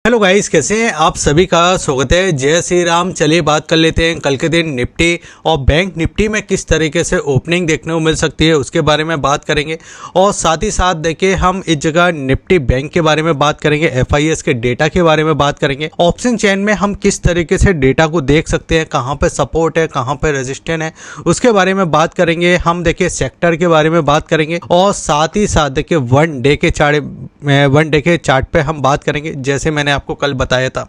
Hello guys, कैसे हैं आप? सभी का स्वागत है। जय श्री राम। चलिए बात कर लेते हैं कल के दिन निफ्टी और बैंक निफ्टी में किस तरीके से ओपनिंग देखने को मिल सकती है उसके बारे में बात करेंगे। और साथ ही साथ देखिए हम इस जगह निफ्टी बैंक के बारे में बात करेंगे, एफआईएस के डेटा के बारे में बात करेंगे। ऑप्शन चेन में हम किस तरीके से डेटा को देख सकते हैं, कहाँ पर सपोर्ट है, कहाँ पर रेजिस्टेंस है, उसके बारे में बात करेंगे। हम देखिए सेक्टर के बारे में बात करेंगे और साथ ही साथ देखिए वन डे के चार्ट पे हम बात करेंगे, जैसे मैंने आपको कल बताया था।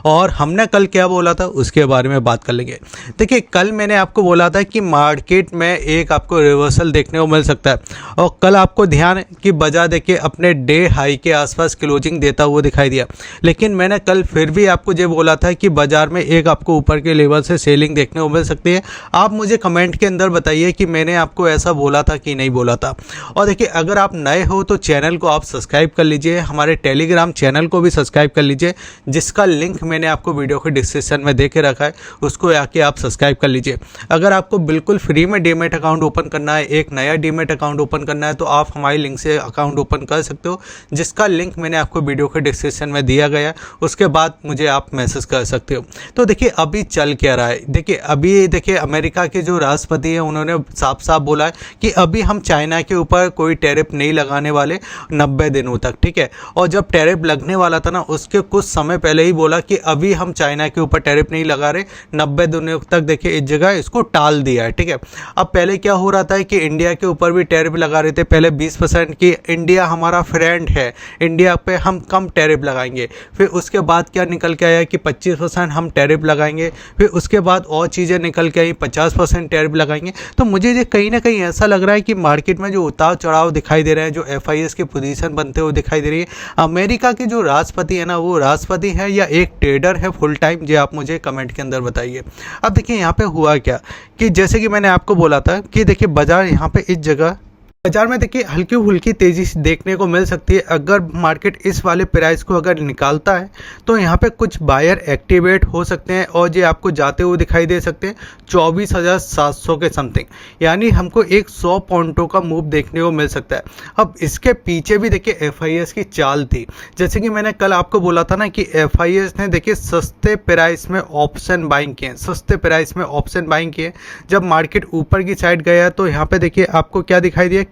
और हमने कल क्या बोला था उसके बारे में बात कर लेंगे। देखिए कल मैंने आपको बोला था कि मार्केट में एक आपको रिवर्सल देखने को मिल सकता है। और कल आपको ध्यान है कि बाजार देखिए अपने डे हाई के आसपास क्लोजिंग देता हुआ दिखाई दिया। लेकिन मैंने कल फिर भी आपको ये बोला था कि बाजार में एक आपको ऊपर के लेवल से सेलिंग देखने को मिल सकती है। आप मुझे कमेंट के अंदर बताइए कि मैंने आपको ऐसा बोला था कि नहीं बोला था। और देखिए अगर आप नए हो तो चैनल को आप सब्सक्राइब कर लीजिए, हमारे टेलीग्राम चैनल को भी सब्सक्राइब कर लीजिए, जिसका लिंक मैंने आपको वीडियो के डिस्क्रिप्शन में दे के रखा है, उसको आके आप सब्सक्राइब कर लीजिए। अगर आपको बिल्कुल फ्री में डीमैट अकाउंट ओपन करना है, एक नया डीमैट अकाउंट ओपन करना है, तो आप हमारी लिंक से अकाउंट ओपन कर सकते हो, जिसका लिंक मैंने आपको वीडियो के डिस्क्रिप्शन में दिया गया है। उसके बाद मुझे आप मैसेज कर सकते हो। तो देखिए अभी चल क्या रहा है। देखिए अमेरिका के जो राष्ट्रपति हैं उन्होंने साफ साफ बोला है कि अभी हम चाइना के ऊपर कोई टैरिफ नहीं लगाने वाले 90 दिनों तक, ठीक है। और जब टैरिफ लगने वाला था ना, उसके कुछ समय पहले ही बोला कि अभी हम चाइना के ऊपर टैरिफ नहीं लगा रहे, 90 दिनों तक देखिए इस जगह इसको टाल दिया है, ठीक है। अब पहले क्या हो रहा था कि इंडिया के ऊपर भी टैरिफ लगा रहे थे, पहले 20% की, इंडिया हमारा फ्रेंड है, इंडिया पे हम कम टैरिफ लगाएंगे। फिर उसके बाद क्या निकल के आया कि 25% हम टैरिफ लगाएंगे। फिर उसके बाद और चीज़ें निकल के आई, 50% टैरिफ लगाएंगे। तो मुझे ये कहीं ना कहीं ऐसा लग रहा है कि मार्केट में जो उतार चढ़ाव दिखाई दे रहे हैं, जो एफआईएस की पोजीशन बनते हुए दिखाई दे रही है, अमेरिका के जो राष्ट्रपति है ना, वो राष्ट्रपति है या एक ट्रेडर है फुल टाइम, जो आप मुझे कमेंट के अंदर बताइए। अब देखिए यहाँ पे हुआ क्या कि जैसे कि मैंने आपको बोला था कि देखिए बाजार यहाँ पे इस जगह बाजार में देखिए हल्की फुल्की तेजी देखने को मिल सकती है। अगर मार्केट इस वाले प्राइस को अगर निकालता है तो यहाँ पे कुछ बायर एक्टिवेट हो सकते हैं और ये आपको जाते हुए दिखाई दे सकते हैं 24,700 के समथिंग, यानी हमको एक 100 पॉइंटों का मूव देखने को मिल सकता है। अब इसके पीछे भी देखिए एफआईएस की चाल थी। जैसे कि मैंने कल आपको बोला था ना कि एफआईएस ने देखिए सस्ते प्राइस में ऑप्शन बाइंग किए, सस्ते प्राइस में ऑप्शन बाइंग किए। जब मार्केट ऊपर की साइड गया तो यहाँ पे देखिए आपको क्या दिखाई दिया,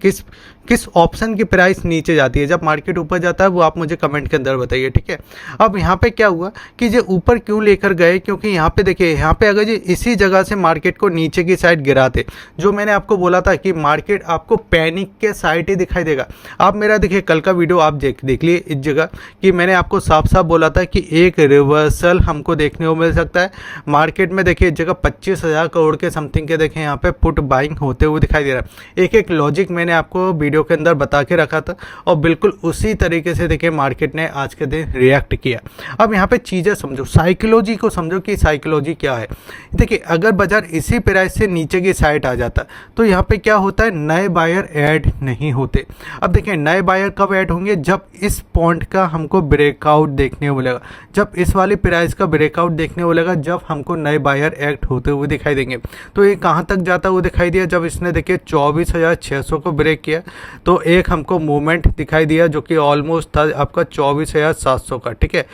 किस ऑप्शन की प्राइस नीचे जाती है। जब मार्केट ऊपर जाता है वो आप मुझे कमेंट के अंदर बताइए, ठीक है। अब यहाँ पे क्या हुआ कि ये ऊपर क्यों लेकर गए, क्योंकि यहाँ पे देखिए यहाँ पे अगर ये इसी जगह से मार्केट को नीचे की साइड गिराते, जो मैंने आपको बोला था कि मार्केट आपको पैनिक के साइड ही दिखाई देगा। आप मेरा देखिए कल का वीडियो आप देख लिए इस जगह कि मैंने आपको साफ साफ बोला था कि एक रिवर्सल हमको देखने को मिल सकता है मार्केट में। देखिए इस जगह 25,000 करोड़ के समथिंग के देखें यहाँ पे पुट बाइंग होते हुए दिखाई दे रहा है। एक लॉजिक मैंने आपको वीडियो के अंदर बता के रखा था और बिल्कुल उसी तरीके से देखिए मार्केट ने आज के दिन रिएक्ट किया। अब यहाँ पे चीज़ें समझो, साइकोलॉजी को समझो कि साइकोलॉजी क्या है। देखिए अगर बाजार इसी प्राइस से नीचे की साइड आ जाता तो यहाँ पे क्या होता है, नए बायर ऐड नहीं होते। अब देखिए नए बायर कब ऐड होंगे, जब इस पॉइंट का हमको ब्रेकआउट देखने को मिलेगा, जब इस वाली प्राइस का ब्रेकआउट देखने को मिलेगा, जब हमको नए बायर ऐड होते हुए दिखाई देंगे। तो ये कहाँ तक जाता हुआ दिखाई दिया, जब इसने देखिए 24,600 को ब्रेक किया तो एक हमको मूवमेंट दिखाई दिया जो कि ऑलमोस्ट था आपका 24,700 का, ठीक है।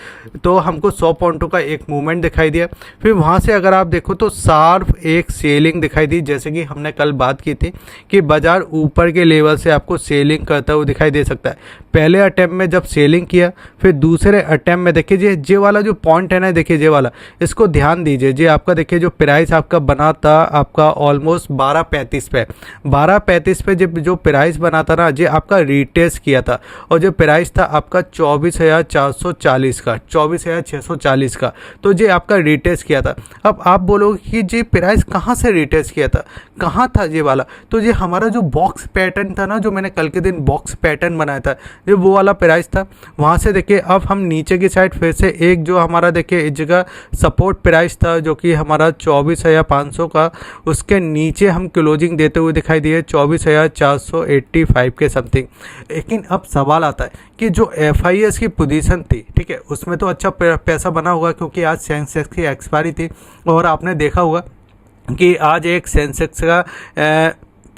तो हमको 100 पॉइंटों का एक मूवमेंट दिखाई दिया। फिर वहाँ से अगर आप देखो तो शार्प एक सेलिंग दिखाई दी, जैसे कि हमने कल बात की थी कि बाजार ऊपर के लेवल से आपको सेलिंग करता हुआ दिखाई दे सकता है। पहले अटैम्प्ट में जब सेलिंग किया, फिर दूसरे अटैम्प्ट में देखिए जे वाला जो पॉइंट है ना, देखिए जे वाला, इसको ध्यान दीजिए। जे आपका देखिए जो प्राइस आपका बना था आपका ऑलमोस्ट 12.35 पे, 12.35 पे जो प्राइस बना था ना, जे आपका रीटेस्ट किया था और जो प्राइस था आपका 24,440 का, 24,640 का, तो जे आपका रीटेस्ट किया था। अब आप बोलोगे कि जी प्राइस कहाँ से रीटेस्ट किया था, कहाँ था ये वाला, तो ये हमारा जो बॉक्स पैटर्न था ना, जो मैंने कल के दिन बॉक्स पैटर्न बनाया था, ये वो वाला प्राइस था। वहाँ से देखिए अब हम नीचे की साइड फिर से एक जो हमारा देखिए इस जगह सपोर्ट प्राइस था जो कि हमारा 24,500 का, उसके नीचे हम क्लोजिंग देते हुए दिखाई दिए 24,485 के समथिंग। लेकिन अब सवाल आता है कि जो एफआईएस की पोजीशन थी, ठीक है, उसमें तो अच्छा पैसा बना होगा क्योंकि आज सेंसेक्स की एक्सपायरी थी और आपने देखा होगा कि आज एक सेंसेक्स का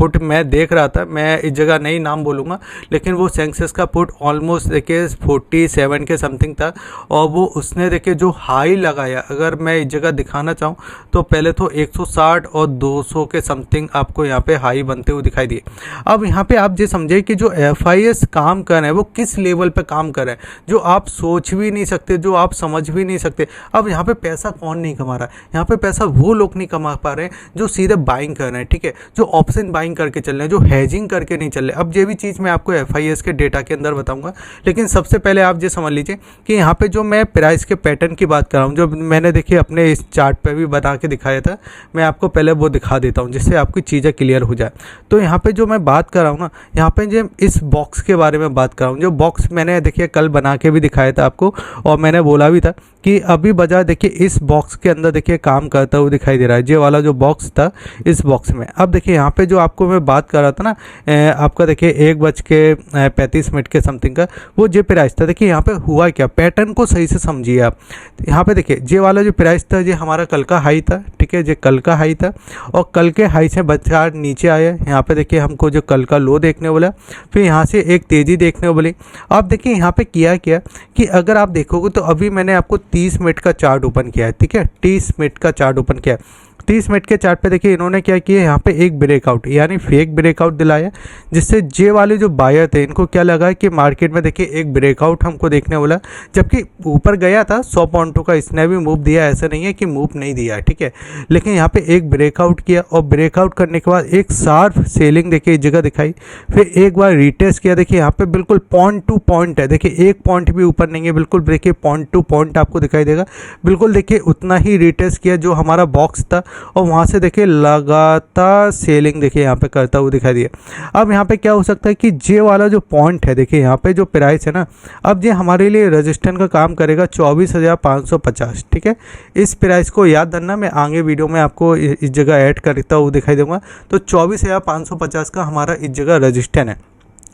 पुट मैं देख रहा था, मैं इस जगह नहीं नाम बोलूँगा, लेकिन वो सेंसेक्स का पुट ऑलमोस्ट देखिए 47 के समथिंग था और वो उसने देखिए जो हाई लगाया, अगर मैं इस जगह दिखाना चाहूँ तो पहले तो 160 और 200 के समथिंग आपको यहाँ पे हाई बनते हुए दिखाई दिए। अब यहाँ पे आप ये समझे कि जो FIS काम कर रहे हैं वो किस लेवल पे काम कर रहे हैं, जो आप सोच भी नहीं सकते, जो आप समझ भी नहीं सकते। अब यहाँ पे पैसा कौन नहीं कमा रहा है, यहाँ पे पैसा वो लोग नहीं कमा पा रहे हैं जो सीधे बाइंग कर रहे हैं, ठीक है, जो ऑप्शन बाइंग करके चल रहे हैं, जो हेजिंग करके नहीं चल रहे। अब ये भी चीज़ मैं आपको FIS के डेटा के अंदर बताऊंगा, लेकिन सबसे पहले आप ये समझ लीजिए कि यहाँ पे जो मैं प्राइस के पैटर्न की बात कर रहा हूँ, जो मैंने देखिए अपने इस चार्ट पे भी बना के दिखाया था, मैं आपको पहले वो दिखा देता हूँ जिससे आपकी चीज़ें क्लियर हो जाए। तो यहाँ पे जो मैं बात कर रहा हूँ ना, यहाँ पे जो इस बॉक्स के बारे में बात कर रहा हूँ, जो बॉक्स मैंने देखिए कल बना के भी दिखाया था आपको, और मैंने बोला भी था कि अभी बाजार देखिए इस बॉक्स के अंदर देखिए काम करता हुआ दिखाई दे रहा है, ये वाला जो बॉक्स था इस बॉक्स में। अब देखिए यहाँ पे जो आपको मैं बात कर रहा था ना, आपका देखिए 1:35 के समथिंग का वो जे प्राइस था। देखिए यहाँ पे हुआ क्या, पैटर्न को सही से समझिए आप। यहाँ पे देखिए ये वाला जो प्राइस था ये हमारा कल का हाई था, ठीक है, ये कल का हाई था और कल के हाई से बाजार नीचे आया। यहाँ पे देखिए हमको जो कल का लो देखने वाला, फिर यहाँ से एक तेज़ी देखने वाली। अब देखिए यहाँ पे किया क्या कि अगर आप देखोगे तो अभी मैंने आपको 30 मिनट का चार्ट ओपन किया है, ठीक है, 30 मिनट का चार्ट ओपन किया है। 30 मिनट के चार्ट पे देखिए इन्होंने क्या किया, यहाँ पे एक ब्रेकआउट यानी फेक ब्रेकआउट दिलाया, जिससे जे वाले जो बायर थे इनको क्या लगा कि मार्केट में देखिए एक ब्रेकआउट हमको देखने वाला, जबकि ऊपर गया था 100 पॉइंटों का, इसने भी मूव दिया, ऐसा नहीं है कि मूव नहीं दिया है, ठीक है, लेकिन यहाँ पे एक ब्रेकआउट किया और ब्रेकआउट करने के बाद एक शार्प सेलिंग देखिए इस जगह दिखाई, फिर एक बार रिटेस्ट किया। देखिए यहाँ पे बिल्कुल पॉइंट टू पॉइंट है, देखिए एक पॉइंट भी ऊपर नहीं है, बिल्कुल देखिए पॉइंट टू पॉइंट आपको दिखाई देगा, बिल्कुल देखिए उतना ही रिटेस्ट किया जो हमारा बॉक्स था और वहाँ से देखिए लगातार सेलिंग देखिए यहाँ पे करता हुआ दिखाई दिया। अब यहाँ पे क्या हो सकता है कि जे वाला जो पॉइंट है, देखिए यहाँ पे जो प्राइस है ना, अब ये हमारे लिए रजिस्टेंस का काम करेगा 24,550, ठीक है। इस प्राइस को याद रखना, मैं आगे वीडियो में आपको इस जगह ऐड करता हुआ दिखाई दूंगा। तो 24,550 का हमारा इस जगह रजिस्टेंस है।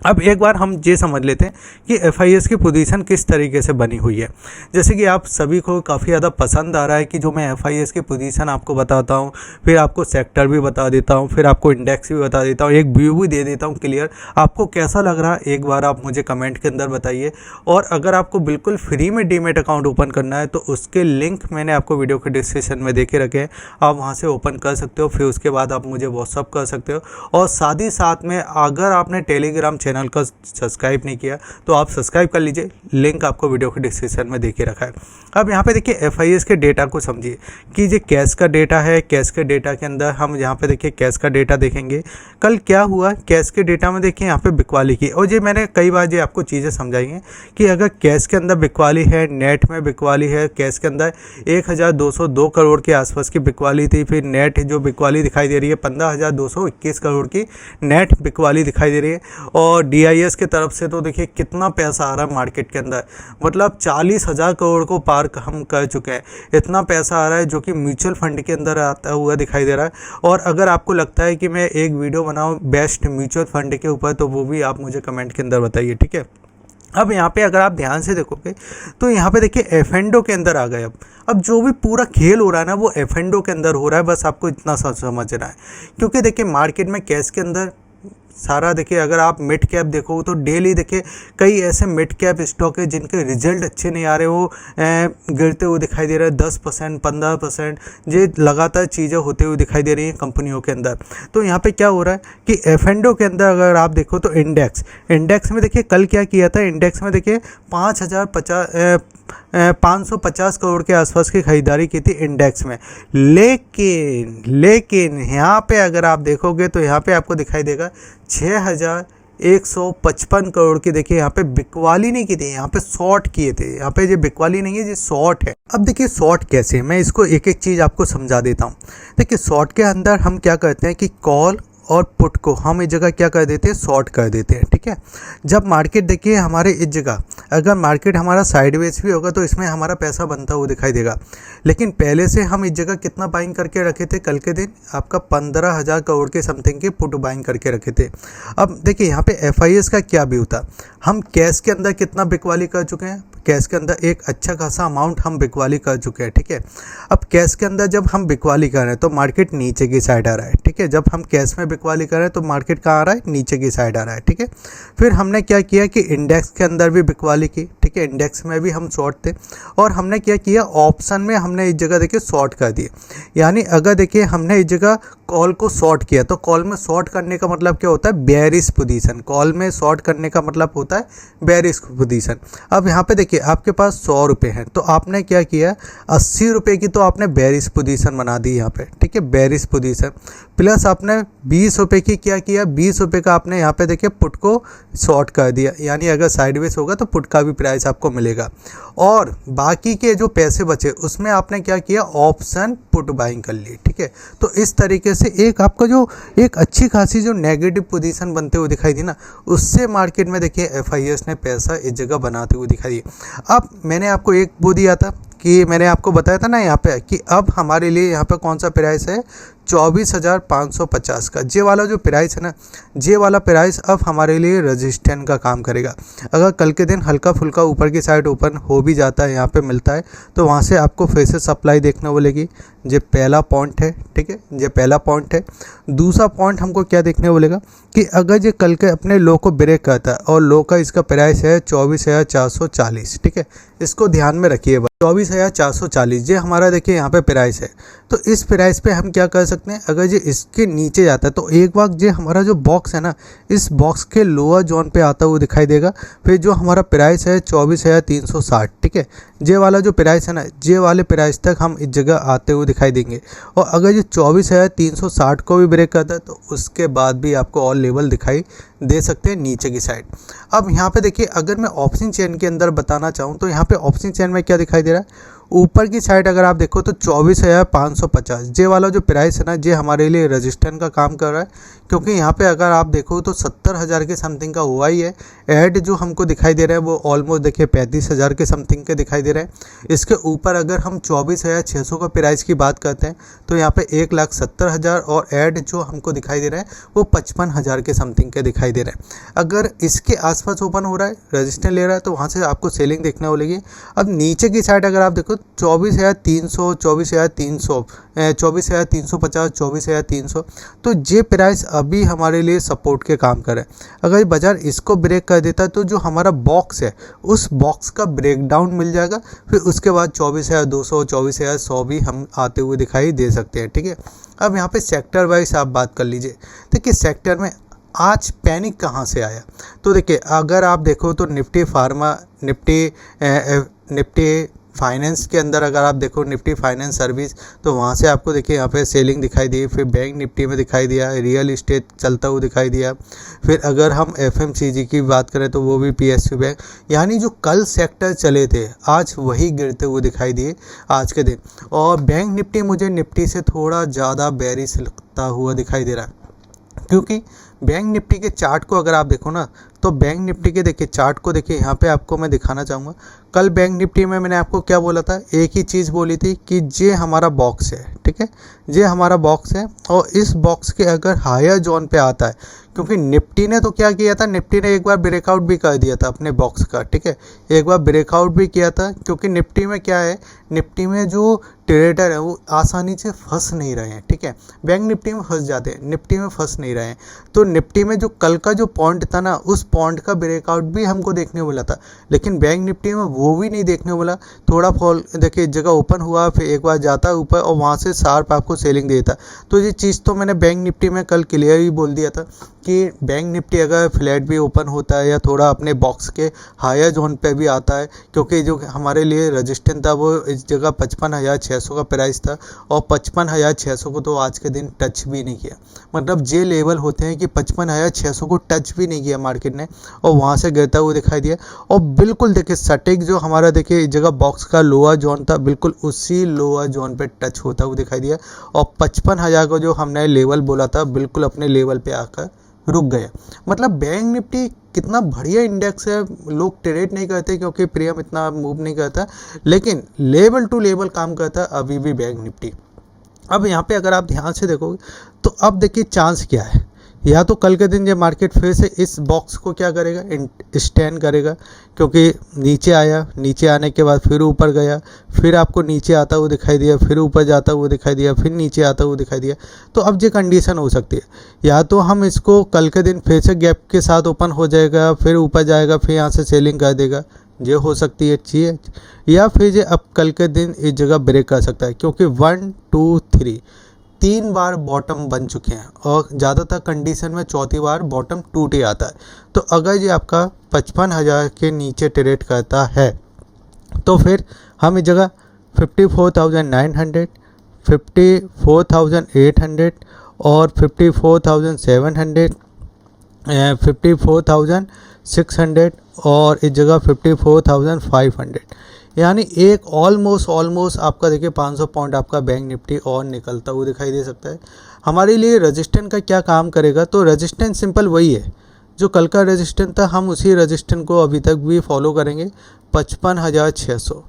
अब एक बार हम ये समझ लेते हैं कि FIS की पोजीशन किस तरीके से बनी हुई है। जैसे कि आप सभी को काफ़ी ज़्यादा पसंद आ रहा है कि जो मैं FIS की पोजीशन आपको बताता हूँ, फिर आपको सेक्टर भी बता देता हूँ, फिर आपको इंडेक्स भी बता देता हूँ, एक व्यू भी दे देता हूँ क्लियर। आपको कैसा लग रहा है एक बार आप मुझे कमेंट के अंदर बताइए। और अगर आपको बिल्कुल फ्री में डीमैट अकाउंट ओपन करना है तो उसके लिंक मैंने आपको वीडियो के डिस्क्रिप्शन में दे के रखे हैं, आप वहाँ से ओपन कर सकते हो। फिर उसके बाद आप मुझे व्हाट्सअप कर सकते हो। और साथ ही साथ में अगर आपने टेलीग्राम चैनल का सब्सक्राइब नहीं किया तो आप सब्सक्राइब कर लीजिए, लिंक आपको वीडियो के डिस्क्रिप्शन में देके रखा है। अब यहाँ पे देखिए FIS के डेटा को समझिए कि ये कैश का डेटा है। कैश के डेटा के अंदर हम यहाँ पे देखिए कैश का डेटा देखेंगे। कल क्या हुआ, कैश के डेटा में देखिए यहाँ पे बिकवाली की, और ये मैंने कई बार ये आपको चीज़ें समझाई हैं कि अगर कैश के अंदर बिकवाली है, नेट में बिकवाली है, कैश के अंदर 1,202 करोड़ के आसपास की बिकवाली थी, फिर नेट जो बिकवाली दिखाई दे रही है 15,221 करोड़ की नेट बिकवाली दिखाई दे रही है। और DIS की तरफ से तो देखिए कितना पैसा आ रहा है मार्केट के अंदर, मतलब 40,000 करोड़ को पार हम कर चुके हैं। इतना पैसा आ रहा है जो कि म्यूचुअल फंड के अंदर आता हुआ दिखाई दे रहा है। और अगर आपको लगता है कि मैं एक वीडियो बनाऊं बेस्ट म्यूचुअल फंड के ऊपर तो वो भी आप मुझे कमेंट के अंदर बताइए, ठीक है। अब यहाँ पे अगर आप ध्यान से देखोगे तो यहाँ पे देखिए F&O के अंदर आ गए। अब जो भी पूरा खेल हो रहा है ना वो F&O के अंदर हो रहा है, बस आपको इतना सा समझना है। क्योंकि देखिए मार्केट में कैश के अंदर सारा देखिए, अगर आप मिड कैप देखो तो डेली देखिए कई ऐसे मिड कैप स्टॉक है जिनके रिजल्ट अच्छे नहीं आ रहे, वो गिरते हुए दिखाई दे रहे हैं 10%, 15%, ये लगातार चीज़ें होते हुए दिखाई दे रही हैं कंपनियों के अंदर। तो यहाँ पे क्या हो रहा है कि F&O के अंदर अगर आप देखो तो इंडेक्स में देखिए कल क्या किया था, इंडेक्स में देखिए 550 करोड़ के आसपास की खरीदारी की थी इंडेक्स में। लेकिन यहाँ पे अगर आप देखोगे तो यहाँ पे आपको दिखाई देगा 6,155 करोड़ की देखिए यहाँ पे बिकवाली नहीं की थी, यहाँ पे शॉर्ट किए थे। यहाँ पे ये बिकवाली नहीं है, ये शॉर्ट है। अब देखिए शॉर्ट कैसे, मैं इसको एक एक चीज़ आपको समझा देता हूँ। देखिए शॉर्ट के अंदर हम क्या करते हैं कि कॉल और पुट को हम इस जगह क्या कर देते हैं, शॉर्ट कर देते हैं, ठीक है। जब मार्केट देखिए हमारे इस जगह अगर मार्केट हमारा साइडवेज भी होगा तो इसमें हमारा पैसा बनता हुआ दिखाई देगा। लेकिन पहले से हम इस जगह कितना बाइंग करके रखे थे, कल के दिन आपका 15,000 करोड़ के समथिंग के पुट बाइंग करके रखे थे। अब देखिए यहाँ पे FIS का क्या व्यू था, हम कैश के अंदर कितना बिकवाली कर चुके हैं, कैश के अंदर एक अच्छा खासा अमाउंट हम बिकवाली कर चुके हैं, ठीक है। अब कैश के अंदर जब हम बिकवाली कर रहे हैं तो मार्केट नीचे की साइड आ रहा है, ठीक है। जब हम कैश में बिकवाली कर रहे हैं तो मार्केट कहाँ आ रहा है, नीचे की साइड आ रहा है, ठीक है। फिर हमने क्या किया कि इंडेक्स के अंदर भी बिकवाली की, ठीक है। इंडेक्स में भी हम शॉर्ट थे और हमने क्या किया, ऑप्शन में हमने इस जगह देखिए शॉर्ट कर दिए। यानी अगर देखिए हमने इस जगह कॉल को शॉर्ट किया तो कॉल में शॉर्ट करने का मतलब क्या होता है, बेयरिश पोजीशन। कॉल में शॉर्ट करने का मतलब होता है बेयरिश पोजीशन। अब यहाँ पे देखिए आपके पास 100 रुपये हैं तो आपने क्या किया, 80 रुपये की तो आपने बेयरिश पोजीशन बना दी यहाँ पे, ठीक है, बेयरिश पोजीशन। प्लस आपने 20 रुपये की क्या किया, 20 रुपये का आपने यहाँ पे देखिए पुट को शॉर्ट कर दिया। यानी अगर साइडवेज होगा तो पुट का भी प्राइस आपको मिलेगा। और बाकी के जो पैसे बचे उसमें आपने क्या किया, ऑप्शन पुट बाइंग कर ली, ठीक है। तो इस तरीके से एक आपका जो एक अच्छी खासी जो नेगेटिव पोजीशन बनते हुए दिखाई दी ना, उससे मार्केट में देखिए FIS ने पैसा इस जगह बनाते हुए दिखाई दी। अब मैंने आपको एक वो दिया था कि मैंने आपको बताया था ना यहाँ पे कि अब हमारे लिए यहाँ पे कौन सा प्राइस है, 24,550 का। जे वाला जो प्राइस है ना, जे वाला प्राइस अब हमारे लिए रजिस्टेंस का काम करेगा। अगर कल के दिन हल्का फुल्का ऊपर की साइड ओपन हो भी जाता है, यहाँ पे मिलता है, तो वहाँ से आपको फिर से सप्लाई देखने को मिलेगी। ये पहला पॉइंट है, ठीक है, ये पहला पॉइंट है। दूसरा पॉइंट हमको क्या देखने को मिलेगा कि अगर ये कल के अपने लो को ब्रेक करता है और लो का इसका प्राइस है 24,440, ठीक है, इसको ध्यान में रखिए। 24,440 ये हमारा देखिए यहाँ पे प्राइस है। तो इस प्राइस पे हम क्या कर सकते हैं, अगर ये इसके नीचे जाता है तो एक बार ये हमारा जो बॉक्स है ना, इस बॉक्स के लोअर जोन पे आता हुआ दिखाई देगा। फिर जो हमारा प्राइस है 24,360, ठीक है, ये वाला जो प्राइस है ना, ये वाले प्राइस तक हम इस जगह आते हुए दिखाई देंगे। और अगर ये 24,360 को भी ब्रेक करता है तो उसके बाद भी आपको और लेवल दिखाई दे सकते हैं नीचे की साइड। अब यहाँ पे देखिए अगर मैं ऑप्शन चेन के अंदर बताना चाहूँ तो यहाँ पे ऑप्शन चेन में क्या दिखाई दे रहा है, ऊपर की साइड अगर आप देखो तो 24,550 जे वाला जो प्राइस है ना, ये हमारे लिए रजिस्टेंस का काम कर रहा है। क्योंकि यहाँ पे अगर आप देखो तो 70,000 के समथिंग का हुआ ही है। ऐड जो हमको दिखाई दे रहा है वो ऑलमोस्ट देखिए 35,000 के समथिंग के दिखाई दे रहे हैं। इसके ऊपर अगर हम 24,600 का प्राइस की बात करते हैं तो यहाँ पे 1,70,000 और ऐड जो हमको दिखाई दे रहा है वो 55,000 के समथिंग के दिखाई दे रहे हैं। अगर इसके आसपास ओपन हो रहा है, रजिस्टेंस ले रहा है, तो वहाँ से आपको सेलिंग देखने को मिलेगी। अब नीचे की साइड अगर आप देखो 24,300, 24,300, 24,350, 24,300, तो ये प्राइस अभी हमारे लिए सपोर्ट के काम कर रहा है। अगर बाजार इसको ब्रेक कर देता है तो जो हमारा बॉक्स है उस बॉक्स का ब्रेकडाउन मिल जाएगा। फिर उसके बाद 24,200, 24,100 भी हम आते हुए दिखाई दे सकते हैं, ठीक है। अब यहाँ पे सेक्टर वाइज आप बात कर लीजिए। देखिए सेक्टर में आज पैनिक कहाँ से आया, तो देखिए अगर आप देखो तो निफ्टी फार्मा, निफ्टी फाइनेंस के अंदर अगर आप देखो निफ्टी फाइनेंस सर्विस, तो वहाँ से आपको देखिए यहाँ पे सेलिंग दिखाई दी। फिर बैंक निफ्टी में दिखाई दिया, रियल इस्टेट चलता हुआ दिखाई दिया। फिर अगर हम FMCG की बात करें तो वो भी PSU बैंक, यानी जो कल सेक्टर चले थे आज वही गिरते हुए दिखाई दिए आज के दिन। और बैंक निफ्टी मुझे निफ्टी से थोड़ा ज़्यादा बेरिश लगता हुआ दिखाई दे रहा है, क्योंकि बैंक निफ्टी के चार्ट को अगर आप देखो ना तो बैंक निफ्टी के देखिए चार्ट को देखिए, यहाँ पे आपको मैं दिखाना चाहूँगा। कल बैंक निफ्टी में मैंने आपको क्या बोला था, एक ही चीज़ बोली थी कि ये हमारा बॉक्स है, ठीक है, ये हमारा बॉक्स है। और इस बॉक्स के अगर हायर जोन पे आता है, क्योंकि निफ्टी ने तो क्या किया था, निफ्टी ने एक बार ब्रेकआउट भी कर दिया था अपने बॉक्स का, ठीक है, एक बार ब्रेकआउट भी किया था। क्योंकि निफ्टी में क्या है, निफ्टी में जो ट्रेडर है वो आसानी से फंस नहीं रहे हैं, ठीक है। बैंक निफ्टी में फंस जाते हैं, निफ्टी में फंस नहीं रहे हैं। तो निफ्टी में जो कल का जो पॉइंट था ना, उस पॉइंट का ब्रेकआउट भी हमको देखने को मिला था, लेकिन बैंक निफ्टी में वो भी नहीं देखने को मिला। थोड़ा फॉल देखिए जगह ओपन हुआ, फिर एक बार जाता है ऊपर और वहाँ से शार्प आपको सेलिंग देता। तो ये चीज़ तो मैंने बैंक निफ्टी में कल क्लियर ही बोल दिया था कि बैंक निफ्टी अगर फ्लैट भी ओपन होता है या थोड़ा अपने बॉक्स के हायर जोन पे भी आता है, क्योंकि जो हमारे लिए रजिस्टेंस था वो इस जगह 55,600 का प्राइस था। और 55,600 को तो आज के दिन टच भी नहीं किया। मतलब ये लेवल होते हैं कि 55,600 को टच भी नहीं किया मार्केट ने और वहाँ से गिरता हुआ दिखाई दिया। और बिल्कुल देखिए सटीक जो हमारा देखिए इस जगह बॉक्स का लोअर जोन था, बिल्कुल उसी लोअर जोन पे टच होता हुआ दिखाई दिया। और 55,000 को जो हमने लेवल बोला था बिल्कुल अपने लेवल पे आकर रुक गया। मतलब बैंक निफ्टी कितना बढ़िया इंडेक्स है, लोग ट्रेड नहीं करते क्योंकि प्रीमियम इतना मूव नहीं करता, लेकिन लेवल टू लेवल काम करता है अभी भी बैंक निफ्टी। अब यहाँ पे अगर आप ध्यान से देखोगे तो अब देखिए चांस क्या है या तो कल के दिन ये मार्केट फिर से इस बॉक्स को क्या करेगा, स्टैंड करेगा, क्योंकि नीचे आया, नीचे आने के बाद फिर ऊपर गया, फिर आपको नीचे आता हुआ दिखाई दिया, फिर ऊपर जाता हुआ दिखाई दिया, फिर नीचे आता हुआ दिखाई दिया। तो अब ये कंडीशन हो सकती है, या तो हम इसको कल के दिन फिर से गैप के साथ ओपन हो जाएगा, फिर ऊपर जाएगा, फिर यहाँ से सेलिंग कर देगा, ये हो सकती है चीज़, या फिर ये अब कल के दिन इस जगह ब्रेक कर सकता है, क्योंकि 1 2 3 3 बार बॉटम बन चुके हैं और ज़्यादातर कंडीशन में चौथी बार बॉटम टूट ही आता है। तो अगर ये आपका 55,000 के नीचे ट्रेड करता है तो फिर हम इस जगह 54,900, 54,800 और 54,700, 54,600 और इस जगह 54,500, यानी एक ऑलमोस्ट आपका देखिए 500 पॉइंट आपका बैंक निफ्टी और निकलता हुआ दिखाई दे सकता है। हमारे लिए रेजिस्टेंस का क्या काम करेगा, तो रेजिस्टेंस सिंपल वही है जो कल का रेजिस्टेंस था, हम उसी रेजिस्टेंस को अभी तक भी फॉलो करेंगे, 55,600,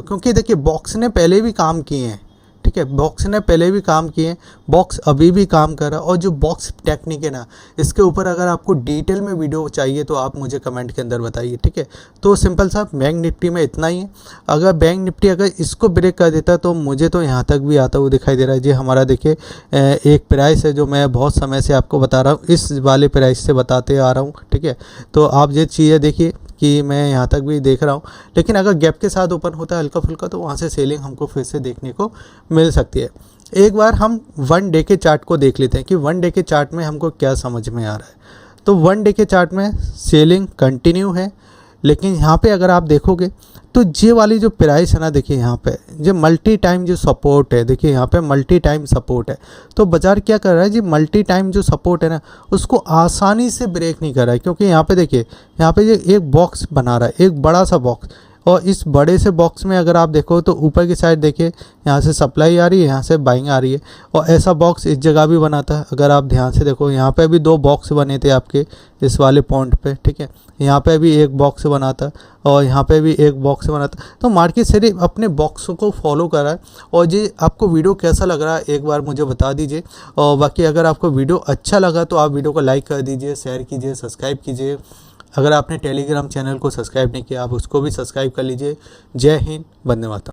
क्योंकि देखिए बॉक्स ने पहले भी काम किए हैं, ठीक है, बॉक्स ने पहले भी काम किए हैं, बॉक्स अभी भी काम कर रहा है। और जो बॉक्स टेक्निक है ना, इसके ऊपर अगर आपको डिटेल में वीडियो चाहिए तो आप मुझे कमेंट के अंदर बताइए, ठीक है। तो सिंपल सा बैंक निफ्टी में इतना ही है। अगर बैंक निफ्टी अगर इसको ब्रेक कर देता तो मुझे तो यहाँ तक भी आता हुआ दिखाई दे रहा है। जी हमारा देखिए एक प्राइस है जो मैं बहुत समय से आपको बता रहा हूँ, इस वाले प्राइस से बताते आ रहा हूँ, ठीक है। तो आप ये चीज़ें देखिए कि मैं यहाँ तक भी देख रहा हूँ, लेकिन अगर गैप के साथ ओपन होता है हल्का फुल्का तो वहाँ से सेलिंग हमको फिर से देखने को मिल सकती है। एक बार हम 1 डे के चार्ट को देख लेते हैं कि 1 डे के चार्ट में हमको क्या समझ में आ रहा है। तो 1 डे के चार्ट में सेलिंग कंटिन्यू है, लेकिन यहाँ पे अगर आप देखोगे तो ये वाली जो प्राइस है ना, देखिए यहाँ पे जो मल्टी टाइम जो सपोर्ट है, देखिए यहाँ पे मल्टी टाइम सपोर्ट है। तो बाजार क्या कर रहा है जी, मल्टी टाइम जो सपोर्ट है ना उसको आसानी से ब्रेक नहीं कर रहा है, क्योंकि यहाँ पे देखिए यहाँ पे ये एक बॉक्स बना रहा है, एक बड़ा सा बॉक्स, और इस बड़े से बॉक्स में अगर आप देखो तो ऊपर की साइड देखिए यहाँ से सप्लाई आ रही है, यहाँ से बाइंग आ रही है, और ऐसा बॉक्स इस जगह भी बना था। अगर आप ध्यान से देखो यहाँ पे भी 2 बॉक्स बने थे आपके इस वाले पॉइंट पे, ठीक है, यहाँ पे भी एक बॉक्स बना था और यहाँ पे भी एक बॉक्स बना था। तो मार्केट सिर्फ अपने बॉक्सों को फॉलो कर रहा है। और जी आपको वीडियो कैसा लग रहा है एक बार मुझे बता दीजिए, और बाकी अगर आपको वीडियो अच्छा लगा तो आप वीडियो को लाइक कर दीजिए, शेयर कीजिए, सब्सक्राइब कीजिए। अगर आपने टेलीग्राम चैनल को सब्सक्राइब नहीं किया आप उसको भी सब्सक्राइब कर लीजिए। जय हिंद, वंदे मातरम।